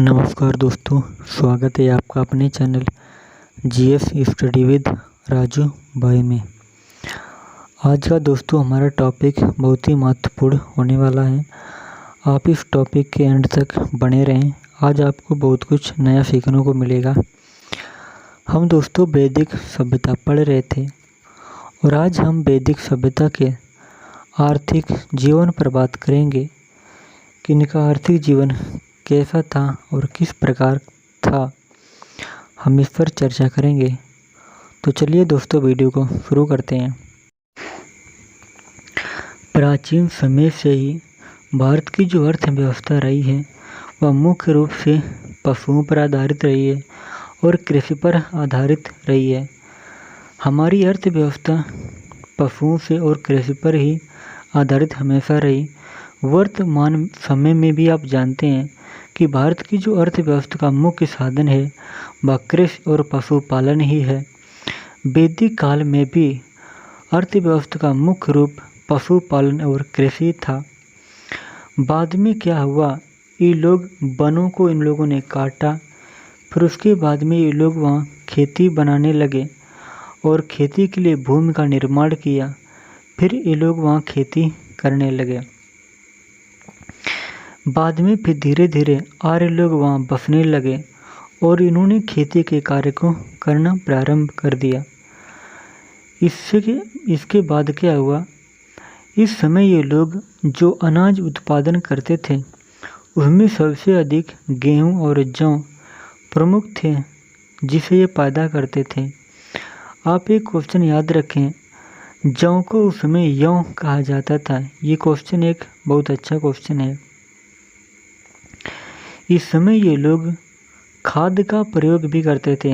नमस्कार दोस्तों, स्वागत है आपका अपने channel GS study with Raju भाई में। आज का दोस्तों हमारा टॉपिक बहुत ही महत्वपूर्ण होने वाला है। आप इस टॉपिक के एंड तक बने रहें। आज आपको बहुत कुछ नया सीखने को मिलेगा। हम दोस्तों वैदिक सभ्यता पढ़ रहे थे और आज हम वैदिक सभ्यता के आर्थिक जीवन पर बात करेंगे कि इनका आर्थिक जीवन कैसा था और किस प्रकार था, हम इस पर चर्चा करेंगे। तो चलिए दोस्तों वीडियो को शुरू करते हैं। प्राचीन समय से ही भारत की जो अर्थव्यवस्था रही है वह मुख्य रूप से पशुओं पर आधारित रही है और कृषि पर आधारित रही है। हमारी अर्थव्यवस्था पशुओं से और कृषि पर ही आधारित हमेशा रही। वर्तमान समय में भी आप जानते हैं कि भारत की जो अर्थव्यवस्था का मुख्य साधन है वह कृषि और पशुपालन ही है। वैदिक काल में भी अर्थव्यवस्था का मुख्य रूप पशुपालन और कृषि था। बाद में क्या हुआ, ये लोग वनों को इन लोगों ने काटा, फिर उसके बाद में ये लोग वहाँ खेती बनाने लगे और खेती के लिए भूमि का निर्माण किया। फिर ये लोग वहाँ खेती करने लगे। बाद में फिर धीरे धीरे आर्य लोग वहाँ बसने लगे और इन्होंने खेती के कार्य को करना प्रारंभ कर दिया। इसके बाद क्या हुआ, इस समय ये लोग जो अनाज उत्पादन करते थे उसमें सबसे अधिक गेहूँ और जौ प्रमुख थे जिसे ये पैदा करते थे। आप एक क्वेश्चन याद रखें, जौ को उस समय यौ कहा जाता था। ये क्वेश्चन एक बहुत अच्छा क्वेश्चन है। इस समय ये लोग खाद का प्रयोग भी करते थे।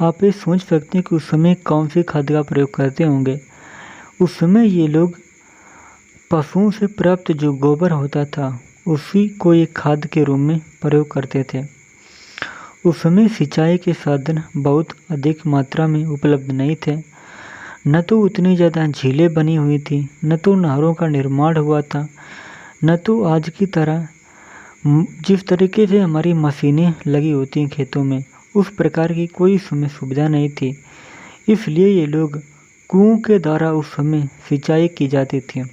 आप ये सोच सकते हैं कि उस समय कौन सी खाद का प्रयोग करते होंगे। उस समय ये लोग पशुओं से प्राप्त जो गोबर होता था उसी को एक खाद के रूप में प्रयोग करते थे। उस समय सिंचाई के साधन बहुत अधिक मात्रा में उपलब्ध नहीं थे। न तो उतनी ज़्यादा झीलें बनी हुई थी, न तो नहरों का निर्माण हुआ था, न तो आज की तरह जिस तरीके से हमारी मशीनें लगी होती हैं खेतों में, उस प्रकार की कोई समय सुविधा नहीं थी। इसलिए ये लोग कुओं के द्वारा उस समय सिंचाई की जाती थी।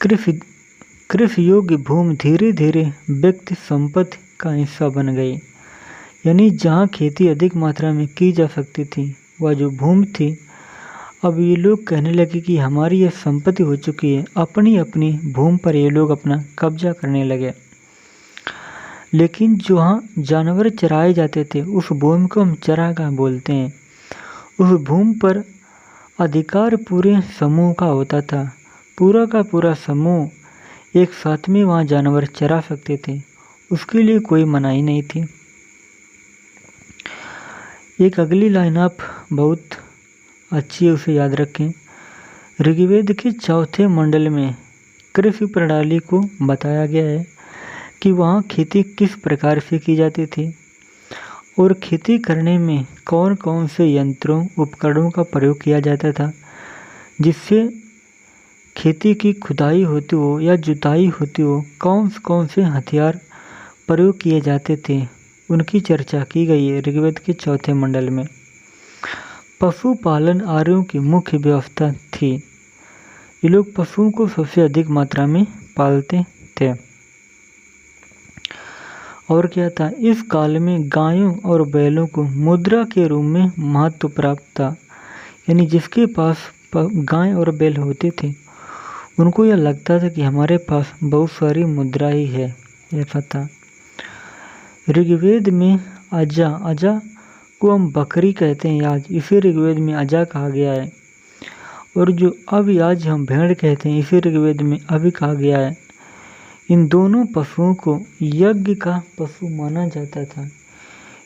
कृषि योग्य भूमि धीरे धीरे व्यक्ति संपत्ति का हिस्सा बन गई। यानी जहाँ खेती अधिक मात्रा में की जा सकती थी वह जो भूमि थी, अब ये लोग कहने लगे कि हमारी यह संपत्ति हो चुकी है। अपनी अपनी भूमि पर ये लोग अपना कब्जा करने लगे। लेकिन जहाँ जानवर चराए जाते थे उस भूमि को हम चरागाह बोलते हैं। उस भूमि पर अधिकार पूरे समूह का होता था। पूरा का पूरा समूह एक साथ में वहाँ जानवर चरा सकते थे, उसके लिए कोई मनाही नहीं थी। एक अगली लाइन आप बहुत अच्छी है, उसे याद रखें। ऋग्वेद के चौथे मंडल में कृषि प्रणाली को बताया गया है कि वहाँ खेती किस प्रकार से की जाती थी और खेती करने में कौन कौन से यंत्रों उपकरणों का प्रयोग किया जाता था, जिससे खेती की खुदाई होती हो या जुताई होती हो, कौन से हथियार प्रयोग किए जाते थे, उनकी चर्चा की गई है ऋग्वेद के चौथे मंडल में। पशुपालन आर्यों की मुख्य व्यवस्था थी। ये लोग पशुओं को सबसे अधिक मात्रा में पालते थे। और क्या था, इस काल में गायों और बैलों को मुद्रा के रूप में महत्व प्राप्त था। यानी जिसके पास गाय और बैल होते थे उनको यह लगता था कि हमारे पास बहुत सारी मुद्रा ही है, ऐसा था। ऋग्वेद में अजा को हम बकरी कहते हैं आज, इसे ऋग्वेद में अजा कहा गया है। और जो अभी आज हम भेड़ कहते हैं इसे ऋग्वेद में अभी कहा गया है। इन दोनों पशुओं को यज्ञ का पशु माना जाता था।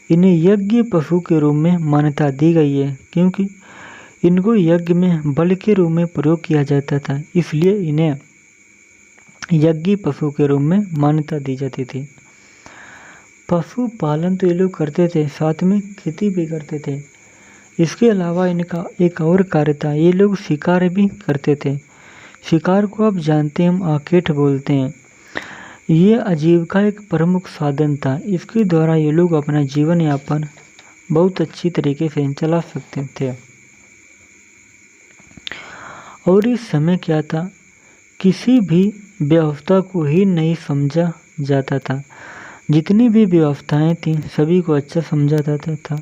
इन्हें यज्ञ पशु के रूप में मान्यता दी गई है क्योंकि इनको यज्ञ में बलि के रूप में प्रयोग किया जाता था, इसलिए इन्हें यज्ञ पशु के रूप में मान्यता दी जाती थी। पशुपालन तो ये लोग करते थे, साथ में खेती भी करते थे। इसके अलावा इनका एक और कार्य था, ये लोग शिकार भी करते थे। शिकार को आप जानते हैं हम आकेट बोलते हैं। ये आजीविका एक प्रमुख साधन था। इसके द्वारा ये लोग अपना जीवन यापन बहुत अच्छी तरीके से चला सकते थे। और इस समय क्या था, किसी भी व्यवस्था को ही नहीं समझा जाता था। जितनी भी व्यवस्थाएं थीं सभी को अच्छा समझा जाता था।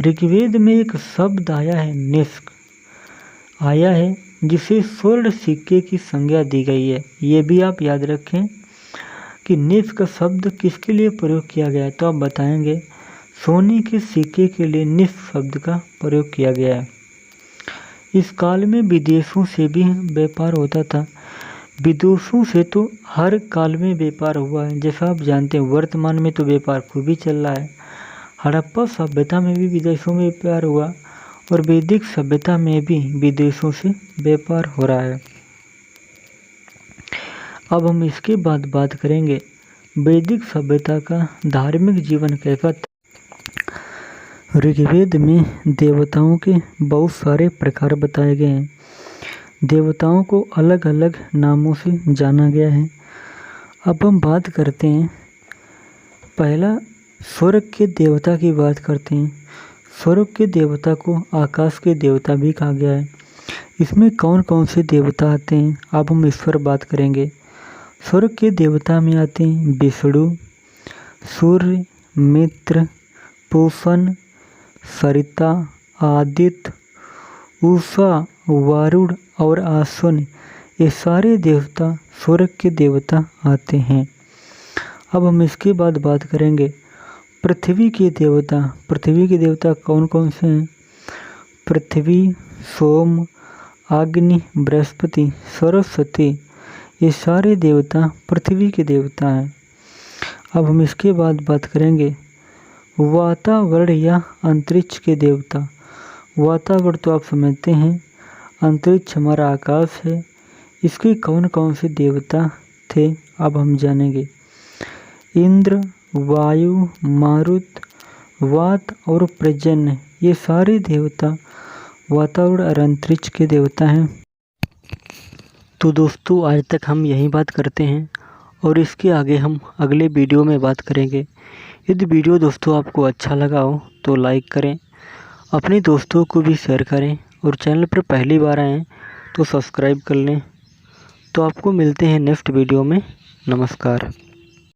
ऋग्वेद में एक शब्द आया है, निष्क आया है, जिसे स्वर्ण सिक्के की संज्ञा दी गई है। ये भी आप याद रखें कि निष्क शब्द किसके लिए प्रयोग किया गया है, तो आप बताएंगे सोने के सिक्के के लिए निष्क शब्द का प्रयोग किया गया है। इस काल में विदेशों से भी व्यापार होता था। विदेशों से तो हर काल में व्यापार हुआ है, जैसा आप जानते हैं। वर्तमान में तो व्यापार खूब ही चल रहा है। हड़प्पा सभ्यता में भी विदेशों में व्यापार हुआ और वैदिक सभ्यता में भी विदेशों से व्यापार हो रहा है। अब हम इसके बाद बात करेंगे वैदिक सभ्यता का धार्मिक जीवन कैसा था। ऋग्वेद में देवताओं के बहुत सारे प्रकार बताए गए हैं। देवताओं को अलग अलग नामों से जाना गया है। अब हम बात करते हैं, पहला स्वर्ग के देवता की बात करते हैं। स्वर्ग के देवता को आकाश के देवता भी कहा गया है। इसमें कौन कौन से देवता आते हैं, अब हम इस पर बात करेंगे। स्वर्ग के देवता में आते हैं विष्णु, सूर्य, मित्र, पूषण, सरिता, आदित्य, उषा, वरुण और आश्विन। ये सारे देवता स्वर्ग के देवता आते हैं। अब हम इसके बाद बात करेंगे पृथ्वी के देवता। पृथ्वी के देवता कौन कौन से हैं? पृथ्वी, सोम, अग्नि, बृहस्पति, सरस्वती, ये सारे देवता पृथ्वी के देवता हैं। अब हम इसके बाद बात करेंगे वातावरण या अंतरिक्ष के देवता। वातावरण तो आप समझते हैं, अंतरिक्ष हमारा आकाश है। इसके कौन कौन से देवता थे, अब हम जानेंगे। इंद्र, वायु, मारुत, वात और पर्जन्य, ये सारे देवता वातावरण और अंतरिक्ष के देवता हैं। तो दोस्तों आज तक हम यही बात करते हैं और इसके आगे हम अगले वीडियो में बात करेंगे। यदि वीडियो दोस्तों आपको अच्छा लगा हो तो लाइक करें, अपने दोस्तों को भी शेयर करें और चैनल पर पहली बार आएँ तो सब्सक्राइब कर लें। तो आपको मिलते हैं नेक्स्ट वीडियो में। नमस्कार।